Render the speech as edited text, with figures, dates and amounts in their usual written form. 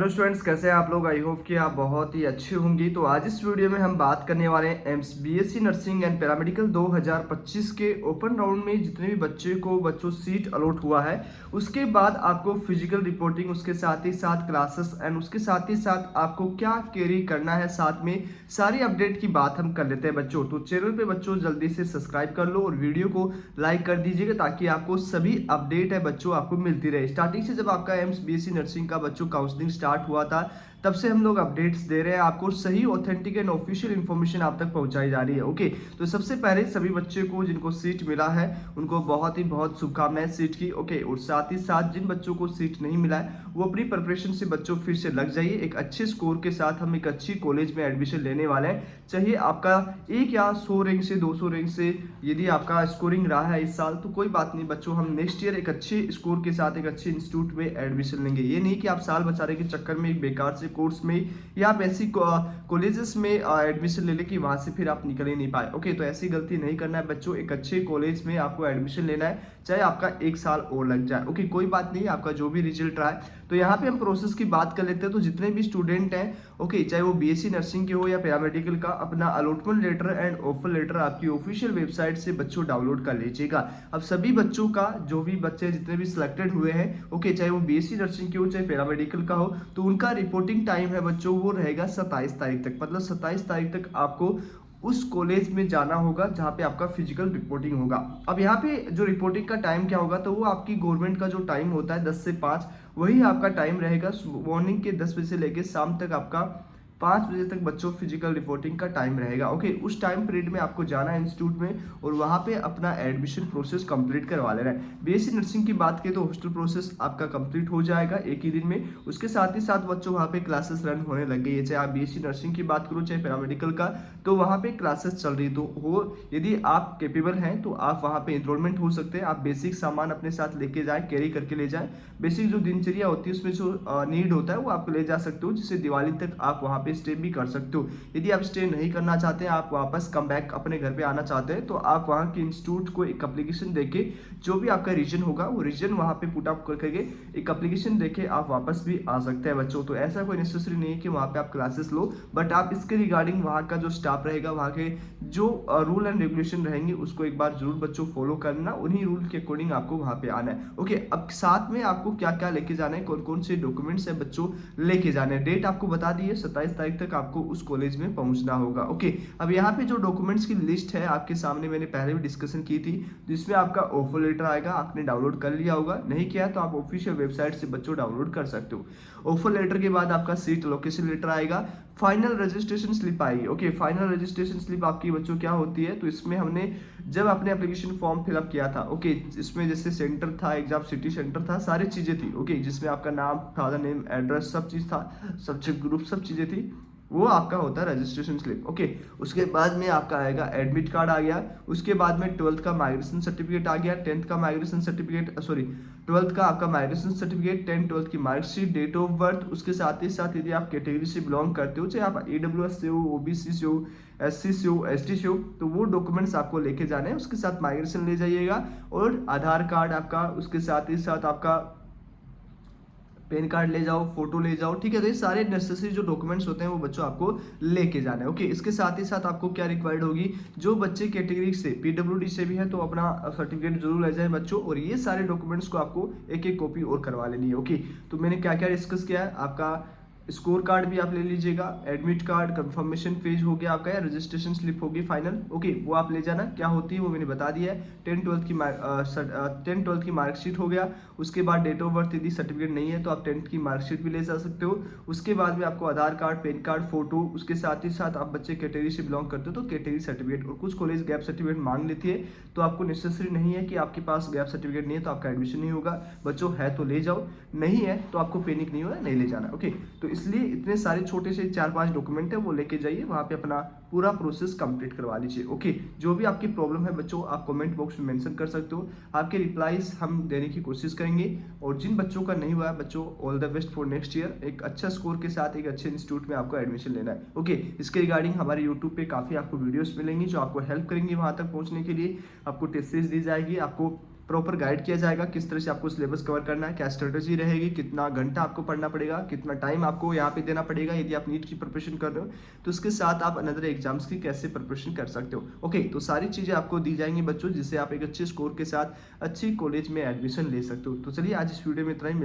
Hello students, कैसे हैं आप लोग। आई होप कि आप बहुत ही अच्छे होंगे। तो आज इस वीडियो में हम बात करने वाले हैं AIIMS BSc nursing and paramedical 2025 के ओपन राउंड में जितने भी बच्चों सीट अलॉट हुआ है, उसके बाद आपको फिजिकल रिपोर्टिंग, उसके साथ ही साथ क्लासेस एंड उसके साथ ही साथ आपको क्या कैरी करना है, साथ में सारी अपडेट की बात हम कर लेते हैं बच्चों। तो चैनल पे बच्चों जल्दी से सब्सक्राइब कर लो और वीडियो को लाइक कर दीजिएगा ताकि आपको सभी अपडेट है बच्चों आपको मिलती रहे। स्टार्टिंग से जब आपका एम्स बीएससी नर्सिंग का बच्चों काउंसलिंग स्टार्ट हुआ था, तब से हम लोग अपडेट्स दे रहे हैं आपको, सही ऑथेंटिक एंड ऑफिशियल इन्फॉर्मेशन आप तक पहुंचाई जा रही है। ओके, तो सबसे पहले सभी बच्चे को जिनको सीट मिला है उनको बहुत ही बहुत शुभकामनाएं सीट की। ओके, और साथ ही साथ जिन बच्चों को सीट नहीं मिला है वो अपनी प्रिपरेशन से बच्चों फिर से लग जाइए। एक अच्छे स्कोर के साथ हम एक अच्छी कॉलेज में एडमिशन लेने वाले हैं। चाहिए आपका 1 या 100 रैंक से 200 रैंक से यदि आपका स्कोरिंग रहा है इस साल तो कोई बात नहीं बच्चों, हम नेक्स्ट ईयर एक अच्छे स्कोर के साथ एक अच्छे इंस्टीट्यूट में एडमिशन लेंगे। ये नहीं कि आप साल बचाने के चक्कर में एक बेकार से कोर्स में या आप ऐसी कॉलेजेस में एडमिशन ले ले कि वहां से फिर आप निकल ही नहीं पाए। ओके, तो ऐसी गलती नहीं करना है बच्चों। एक अच्छे कॉलेज में आपको एडमिशन लेना है, चाहे आपका 1 साल और लग जाए। ओके, कोई बात नहीं, आपका जो भी रिजल्ट रहा है। तो यहाँ पे हम प्रोसेस की बात कर लेते हैं। तो जितने भी स्टूडेंट हैं, ओके, चाहे वो बीएससी नर्सिंग के हो या पैरामेडिकल का, अपना allotment letter and offer letter आपकी ऑफिशियल वेबसाइट से बच्चों डाउनलोड कर लीजिएगा। अब सभी बच्चों का, जो भी बच्चे जितने भी सिलेक्टेड हुए हैं, ओके, चाहे वो बीएससी नर्सिंग के हो चाहे पैरामेडिकल का हो, तो उनका रिपोर्टिंग टाइम है बच्चों वो रहेगा 27 तारीख तक। मतलब 27 तारीख तक आपको उस कॉलेज में जाना होगा जहाँ पे आपका फिजिकल रिपोर्टिंग होगा। अब यहाँ पे जो रिपोर्टिंग का टाइम क्या होगा, तो वो आपकी गवर्नमेंट का जो टाइम होता है 10 से 5, वही आपका टाइम रहेगा। मॉर्निंग के 10 बजे से लेकर शाम तक आपका 5 बजे तक बच्चों फिजिकल रिपोर्टिंग का टाइम रहेगा। ओके, उस टाइम पीरियड में आपको जाना है इंस्टीट्यूट में और वहाँ पे अपना एडमिशन प्रोसेस कंप्लीट करवा लेना है। बीएससी नर्सिंग की बात करें तो हॉस्टल प्रोसेस आपका कंप्लीट हो जाएगा एक ही दिन में। उसके साथ ही साथ बच्चों वहाँ पे क्लासेस रन होने लग गई है, चाहे आप बीएससी नर्सिंग की बात करो चाहे पैरामेडिकल का, तो वहाँ पे क्लासेस चल रही तो हो। यदि आप कैपेबल हैं तो आप वहाँ पे एनरोलमेंट हो सकते हैं। आप बेसिक सामान अपने साथ लेके जाएं, कैरी करके ले जाएं। बेसिक जो दिनचर्या होती है उसमें जो नीड होता है वो आप ले जा सकते हो, जिससे दिवाली तक आप वहाँ पे स्टे भी कर सकते हो। यदि आप स्टे नहीं करना चाहते हैं, आप वापस कम बैक अपने घर पे आना चाहते हैं, तो आप वहाँ के इंस्टीट्यूट को एक एप्लीकेशन देके, जो भी आपका रीजन होगा वो रीजन वहाँ पे पुट अप करके एक एप्लीकेशन देके आप वापस भी आ सकते हैं बच्चों। तो ऐसा कोई नेसेसरी नहीं है कि वहाँ पे आप क्लासेस लो, बट आप इसके रिगार्डिंग वहाँ का जो स्टाफ रहेगा, वहाँ के जो रूल एंड रेगुलेशन रहेंगे उसको एक बार जरूर बच्चों फॉलो करना। उन्हीं रूल के अकॉर्डिंग आपको वहाँ पे आना है। ओके, अब साथ में आपको क्या क्या लेके जाना है, कौन कौन से डॉक्यूमेंट्स है बच्चों लेके जाने हैं, डेट आपको बता दी है 27 तारीख तक आपको उस कॉलेज में पहुंचना होगा। ओके, अब यहाँ पे जो डॉक्यूमेंट्स की लिस्ट है आपके सामने, मैंने पहले भी डिस्कशन की थी, जिसमें आपका ऑफर लेटर आएगा, आपने डाउनलोड कर लिया होगा। नहीं किया तो आप ऑफिशियल वेबसाइट से बच्चों डाउनलोड कर सकते हो। ऑफर लेटर के बाद आपका सीट लोकेशन लेटर आएगा, फाइनल रजिस्ट्रेशन स्लिप आएगी। ओके, फाइनल रजिस्ट्रेशन स्लिप आपकी बच्चों क्या होती है, तो इसमें हमने जब आपने एप्लीकेशन फॉर्म फिलअप किया था, ओके, इसमें जैसे सेंटर था, एग्जाम सिटी सेंटर था, सारी चीजें थी। ओके, जिसमें आपका नाम, फादर नेम, एड्रेस, सब चीज था, सब्जेक्ट ग्रुप, सब चीजें थी, वो आपका होता है रजिस्ट्रेशन स्लिप। ओके, उसके बाद में आपका आएगा एडमिट कार्ड आ गया। उसके बाद में 12th का माइग्रेशन सर्टिफिकेट आ गया, 10th का माइग्रेशन सर्टिफिकेट, सॉरी 12th का आपका माइग्रेशन सर्टिफिकेट, 10 12th की मार्कशीट, डेट ऑफ बर्थ। उसके साथ ही साथ यदि आप कैटेगरी से बिलोंग करते हो, चाहे आप ईडब्ल्यूएस से हो, ओबीसी से हो, एससी से हो, एसटी से हो, तो वो डॉक्यूमेंट्स आपको लेके जाने हैं। उसके साथ माइग्रेशन ले जाइएगा और आधार कार्ड आपका, उसके साथ ही साथ आपका पैन कार्ड ले जाओ, फोटो ले जाओ। ठीक है, तो ये सारे नेसेसरी जो डॉक्यूमेंट्स होते हैं वो बच्चों आपको लेके जाना है। ओके, इसके साथ ही साथ आपको क्या रिक्वायर्ड होगी, जो बच्चे कैटेगरी से पीडब्ल्यूडी से भी है तो अपना सर्टिफिकेट जरूर ले जाए बच्चों, और ये सारे डॉक्यूमेंट्स को आपको एक एक कॉपी और करवा लेनी है। ओके, तो मैंने क्या क्या डिस्कस किया है, आपका स्कोर कार्ड भी आप ले लीजिएगा, एडमिट कार्ड, कंफर्मेशन पेज हो गया आपका, या रजिस्ट्रेशन स्लिप होगी फाइनल। ओके, वो आप ले जाना। क्या होती है वो मैंने बता दिया है। 10 12th की मार्कशीट हो गया। उसके बाद डेट ऑफ बर्थ यदि सर्टिफिकेट नहीं है तो आप 10th की मार्कशीट भी ले जा सकते हो। उसके बाद में आपको आधार कार्ड, पैन कार्ड, फोटो, उसके साथ ही साथ आप बच्चे कैटेगरी से बिलोंग करते हो तो कैटेगरी सर्टिफिकेट। और कुछ कॉलेज गैप सर्टिफिकेट मांग लेती है, तो आपको नेसेसरी नहीं है कि आपके पास गैप सर्टिफिकेट नहीं है तो आपका एडमिशन नहीं होगा बच्चों। है तो ले जाओ, नहीं है तो आपको पैनिक नहीं होना, नहीं ले जाना। ओके, तो इसलिए इतने सारे छोटे से 4-5 डॉक्यूमेंट है वो लेके जाइए, वहां पे अपना पूरा प्रोसेस कंप्लीट करवा लीजिए। ओके, जो भी आपकी प्रॉब्लम है बच्चों आप कमेंट बॉक्स में मेंशन कर सकते हो, आपके रिप्लाईज हम देने की कोशिश करेंगे। और जिन बच्चों का नहीं हुआ है बच्चों, all the best for next year. एक अच्छा स्कोर के साथ एक अच्छे इंस्टीट्यूट में आपको एडमिशन लेना है। ओके, इसके रिगार्डिंग हमारे यूट्यूब पे काफी आपको वीडियोस मिलेंगी जो आपको हेल्प करेंगी वहां तक पहुंचने के लिए। आपको टेस्ट सीरीज दी जाएगी, आपको प्रॉपर गाइड किया जाएगा किस तरह से आपको सिलेबस कवर करना है, क्या स्ट्रेटेजी रहेगी, कितना घंटा आपको पढ़ना पड़ेगा, कितना टाइम आपको यहाँ पे देना पड़ेगा यदि आप नीट की प्रिपरेशन कर रहे हो, तो उसके साथ आप अनदर एग्जाम्स की कैसे प्रिपरेशन कर सकते हो। ओके, तो सारी चीज़ें आपको दी जाएंगी बच्चों, जिससे आप एक अच्छे स्कोर के साथ अच्छी कॉलेज में एडमिशन ले सकते हो। तो चलिए आज इस वीडियो में इतना ही।